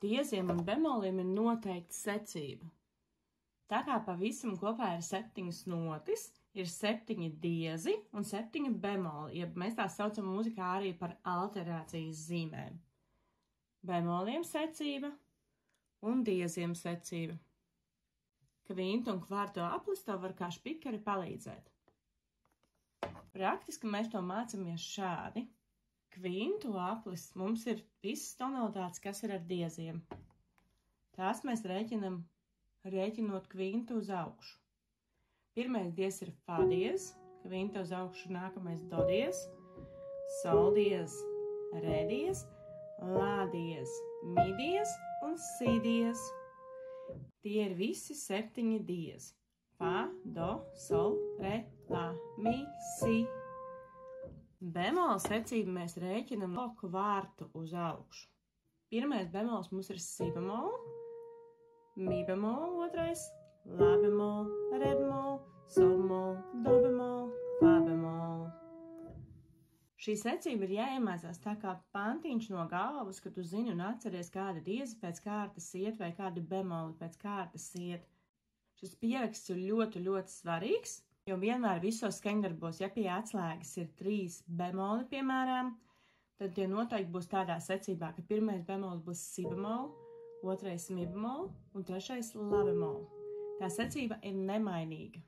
dieziem un bemoliem ir noteikta secība. Tā kā pavisam kopā ir 7 notis, ir 7 diezi un 7 bemoli, ja mēs tās saucam mūzikā arī par alterācijas zīmēm. Bemoliem secība un dieziem secība. Kvintu un kvarto aplis to var kā špikari palīdzēt. Praktiski mēs to mācamies šādi. Kvintu aplis mums ir visas tonalitātes, kas ir ar dieziem. Tās mēs rēķinam, rēķinot kvintu uz augšu. Pirmais diez ir fa diez, kvintu uz augšu nākamais do diez, sol diez, re diez, la diez, mi diez un si diez. Tie ir visi 7 diezi. Fa, do, sol, re, la, mi, si. Bemola secību mēs rēķinam no kvartu uz augšu. Pirmais bemols mums ir si bemola, mi bemola, otrais, la bemola, re bemola, sol bemola, do bemola, fa bemola. Šī secība ir jāiemācās tā kā pantiņš no galvas, ka tu zini un atceries, kāda dieza pēc kārtas iet vai kādu bemoli pēc kārtas iet. Šis pieraksts ir ļoti, ļoti svarīgs, jo vienmēr visos skaņdarbos, ja pie atslēgas ir 3 bemoli, piemēram, tad tie noteikti būs tādā secībā, ka pirmais bemols būs si bemola, otrais mi bemola un trešais la bemola. Tā secība ir nemainīga.